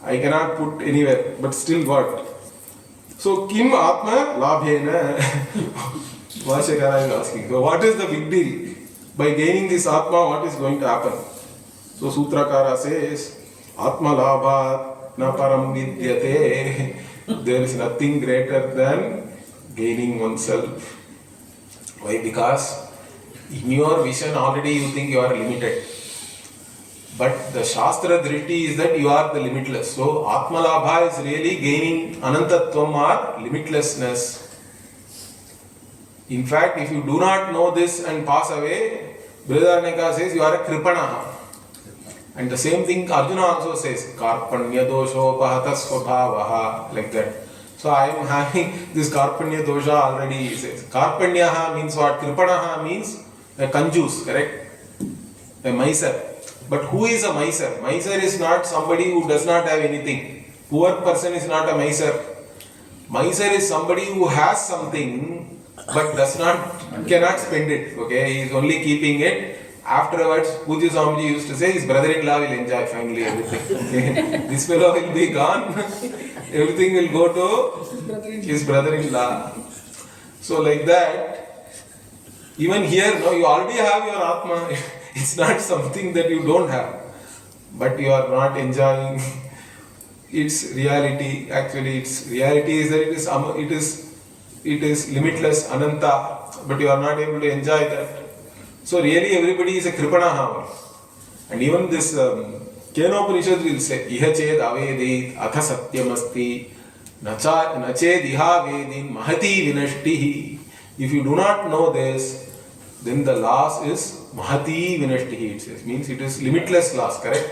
I cannot put anywhere, but still what? So, Kim Atma Labhena? Vashakara is asking. So, what is the big deal? By gaining this Atma, what is going to happen? So, Sutrakara says, Atma Labha na param vidyate. There is nothing greater than gaining oneself. Why? Because in your vision already you think you are limited. But the Shastra Drishti is that you are the limitless. So Atma Labha is really gaining Anantatvam or limitlessness. In fact, if you do not know this and pass away, Brihadaranyaka says you are a Kripanaha. And the same thing Arjuna also says, Karpanya dosho pahata svabhavaha, like that. So I am having this Karpanya dosha already, he says. Karpanyaha means what? Kripanaha means a kanjus, correct? A miser. But who is a miser? Miser is not somebody who does not have anything. Poor person is not a miser. Miser is somebody who has something but cannot spend it. Okay, he is only keeping it. Afterwards, Pujya Swamiji used to say, his brother-in-law will enjoy finally everything. Okay? This fellow will be gone. Everything will go to his brother-in-law. So like that, even here, no, you already have your Atma. It's not something that you don't have, but you are not enjoying its reality. Actually, its reality is that it is limitless, Ananta, but you are not able to enjoy that. So really, everybody is a Kripanaha. And even this Kenopanishad will say, Iha ched avedit, atha satyamasti, nached iha vedin, mahati vinashtihi. If you do not know this, then the loss is Mahati Vinashtihi, it says. Means it is limitless loss, correct?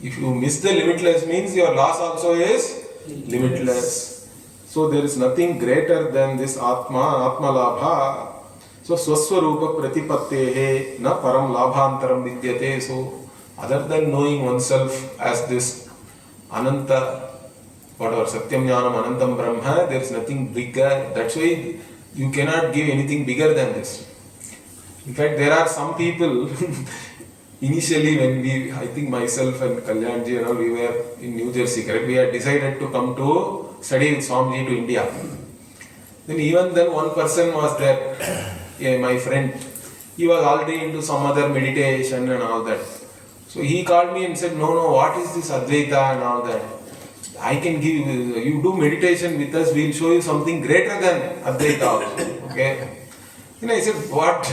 If you miss the limitless, means your loss also is limitless. So there is nothing greater than this Atma, Atma Labha. So Swaswarupa Pratipattehe na param labhantaram vidyate. So other than knowing oneself as this Ananta, whatever, Satyam Jnanam Anantam Brahma, there is nothing bigger. That's why you cannot give anything bigger than this. In fact, there are some people, initially when I think myself and Kalyanji and all, we were in New Jersey, correct? We had decided to come to study with Swamiji to India. Then even then one person was there, my friend. He was already into some other meditation and all that. So he called me and said, no, what is this Advaita and all that? I can give you do meditation with us, we'll show you something greater than Advaita also. Okay? Then I said, what?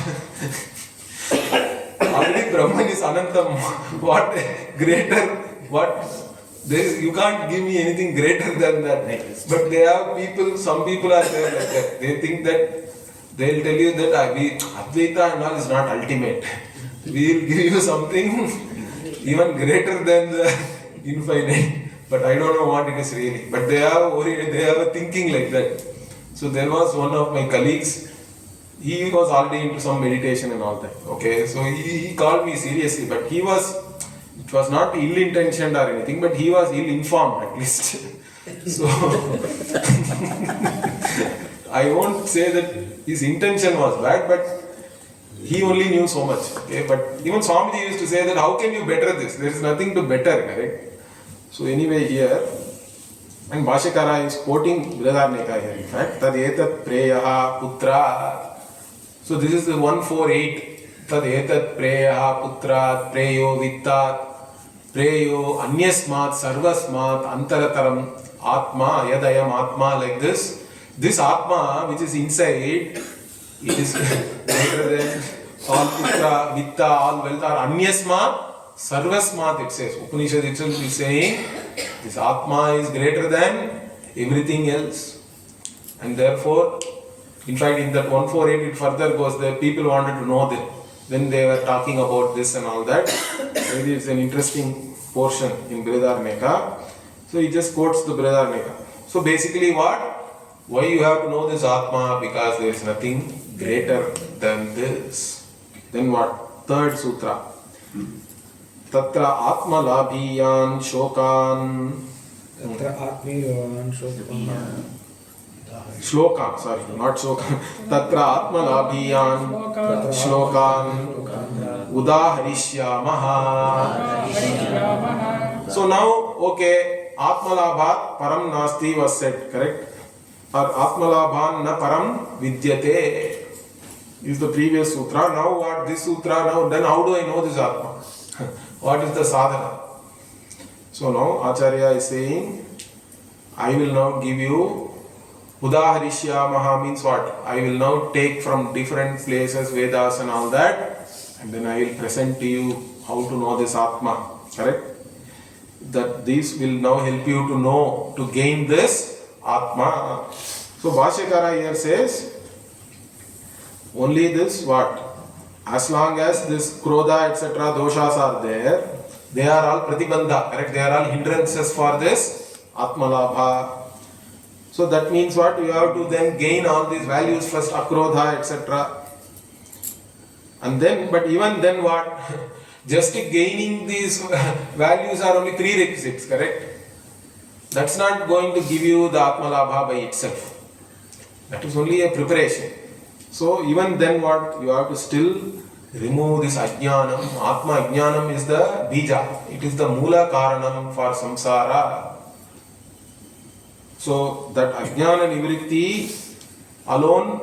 Already Brahman is Anantam. What greater? What? You can't give me anything greater than that. But there are people, some people are there like that. They think that they'll tell you that Advaita and all is not ultimate. We will give you something even greater than the infinite. But I don't know what it is really. But they have a thinking like that. So there was one of my colleagues. He was already into some meditation and all that. Okay, so he called me seriously, but it was not ill-intentioned or anything, but he was ill-informed at least. So I won't say that his intention was bad, but he only knew so much. Okay, but even Swamiji used to say that how can you better this? There is nothing to better, correct? So anyway, here, and Bhashyakara is quoting Vedanta here, in fact, Tad etat preyaha putra. So this is the 148. Tad etat preyaha putra preyo vittat preyo anyasmat sarvasmat antarataram atma yadayam atma, like this. This atma which is inside, it is greater than all putra, vitta, all wealth, or anyasmat sarvasmat, it says. Upanishad itself is saying this atma is greater than everything else. And therefore, in fact, in that 148 it further goes, the people wanted to know that when they were talking about this and all that. It is an interesting portion in Brihadaranyaka. So he just quotes the Brihadaranyaka. So basically what? Why you have to know this Atma? Because there is nothing greater than this. Then what? Third sutra. Tatra Atma Labhiyan Shokan. Tatra Atmiyan Shokan. Shlokan, sorry, not Shokan. Tatra Atma Labhiyan Shlokan Udaharishyamaha. So now, okay, Atma Labhat Param Nasti was said, correct? Or Atma Labhan na Param Vidyate is the previous sutra. Now what this sutra, now then how do I know this Atma? What is the sadhana? So now Acharya is saying, I will now give you Udaharishyamaha, means what? I will now take from different places, Vedas and all that, and then I will present to you how to know this Atma, correct? That this will now help you to know, to gain this Atma. So Bhashyakara here says, only this what? As long as this Krodha etc. doshas are there, they are all pratibandha, correct? They are all hindrances for this Atma Labha. So that means what? You have to then gain all these values first, akrodha etc. And then, but even then what? Just gaining these values are only prerequisites, correct? That's not going to give you the Atma Labha by itself. That is only a preparation. So even then what? You have to still remove this ajnanam. Atma ajnanam is the bija. It is the mula karanam for samsara. So that ajnana nivritti alone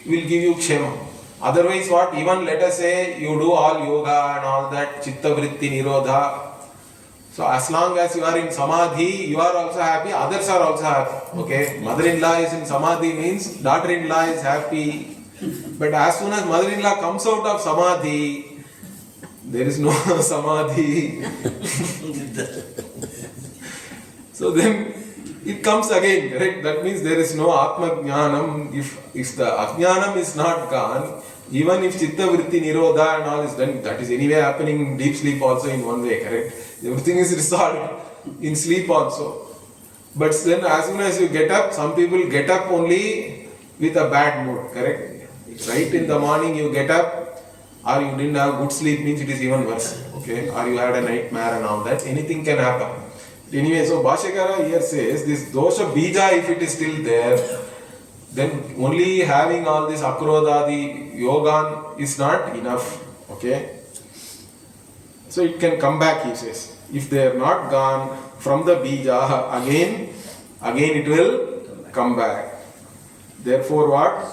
will give you kshema. Otherwise what? Even let us say you do all yoga and all that, chitta vritti nirodha. So as long as you are in samadhi, you are also happy, others are also happy. Okay, mother-in-law is in samadhi means daughter-in-law is happy. But as soon as mother-in-law comes out of samadhi, there is no samadhi. So then it comes again, correct? That means there is no Atma Jnanam. If the Ajnanam is not gone, even if Chitta Vritti Nirodha and all is done, that is anyway happening in deep sleep also in one way, correct? Everything is resolved in sleep also. But then as soon as you get up, some people get up only with a bad mood, correct? Right in the morning you get up, or you didn't have good sleep means it is even worse, okay? Or you had a nightmare and all that, anything can happen. Anyway, so Bhashyakara here says, this dosha bija, if it is still there, then only having all this akrodha, the yogan is not enough, okay? So it can come back, he says. If they are not gone from the bija, again it will come back. Therefore what?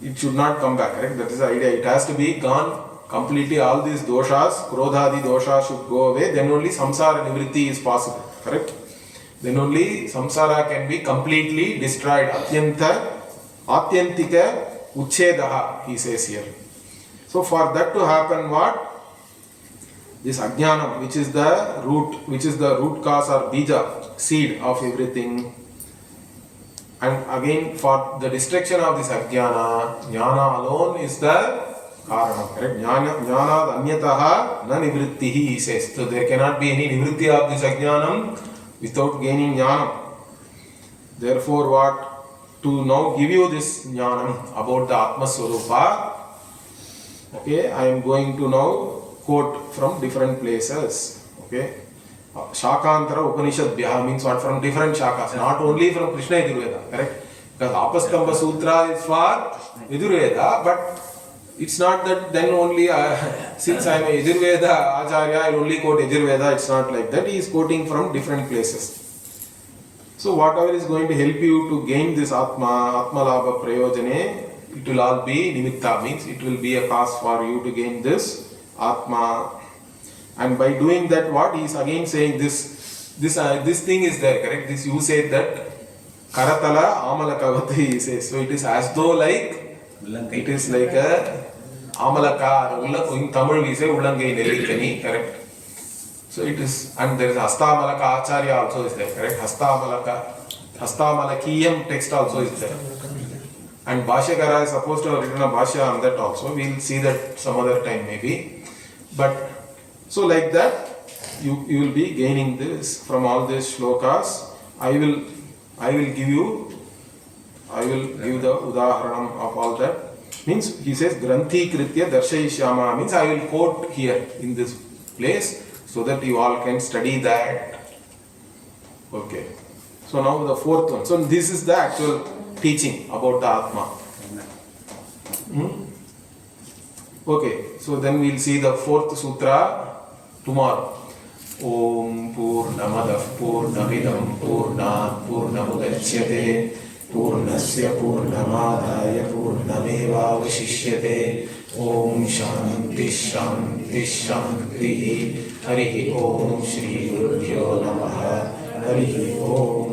It should not come back, correct? That is the idea. It has to be gone completely. All these doshas, krodhadi doshas should go away. Then only samsara nivritti is possible, correct? Then only samsara can be completely destroyed. Atyantika uchchedaha, he says here. So for that to happen, what? This ajnanam, which is the root cause or bija, seed of everything. And again, for the destruction of this ajnana, jnana alone is the karanam, correct? Jnana anyataha na nivrittihi, he says. So there cannot be any nivritti of this ajnanam without gaining jnanam. Therefore, what? To now give you this jnanam about the Atma Swarupa, okay, I am going to now quote from different places, okay. Shakantara Upanishadbhyaha means what? From different shakas, not only from Krishna Yajurveda, correct? Because Apastamba Sutra is for Yajurveda, but it's not that then only, since I am a Yajurveda Acharya, I will only quote Yajurveda, it's not like that. He is quoting from different places. So whatever is going to help you to gain this Atma Labha Prayojane, it will all be Nimitta, means it will be a cause for you to gain this Atma. And by doing that, what he is again saying, this thing is there, correct? This you said that Karatala Amalakavati, he says. So it is as though like, it is like a Amalaka, in Tamil we say Ullangai Nelikani, correct? So it is, and there is Hastamalaka Acharya also is there, correct? Hastamalakiyam text also is there. And Bhashyakara is supposed to have written a Bhashya on that also. We will see that some other time maybe. But so like that, you will be gaining this from all these shlokas. I will give the udaharanam of all that. Means he says Granthi Kritya Darshayishyama, means I will quote here in this place so that you all can study that. Okay. So now the fourth one. So this is the actual teaching about the Atma. Okay. So then we'll see the fourth sutra tomorrow. Om Purnamadah Purnamidam Purnat Purnamudachyate Purnasya Purnamadaya Purnameva Vashishyate. Om Shanti Shanti Shanti. Harihi Om Shri Gurubhyo Namaha. Harihi Om.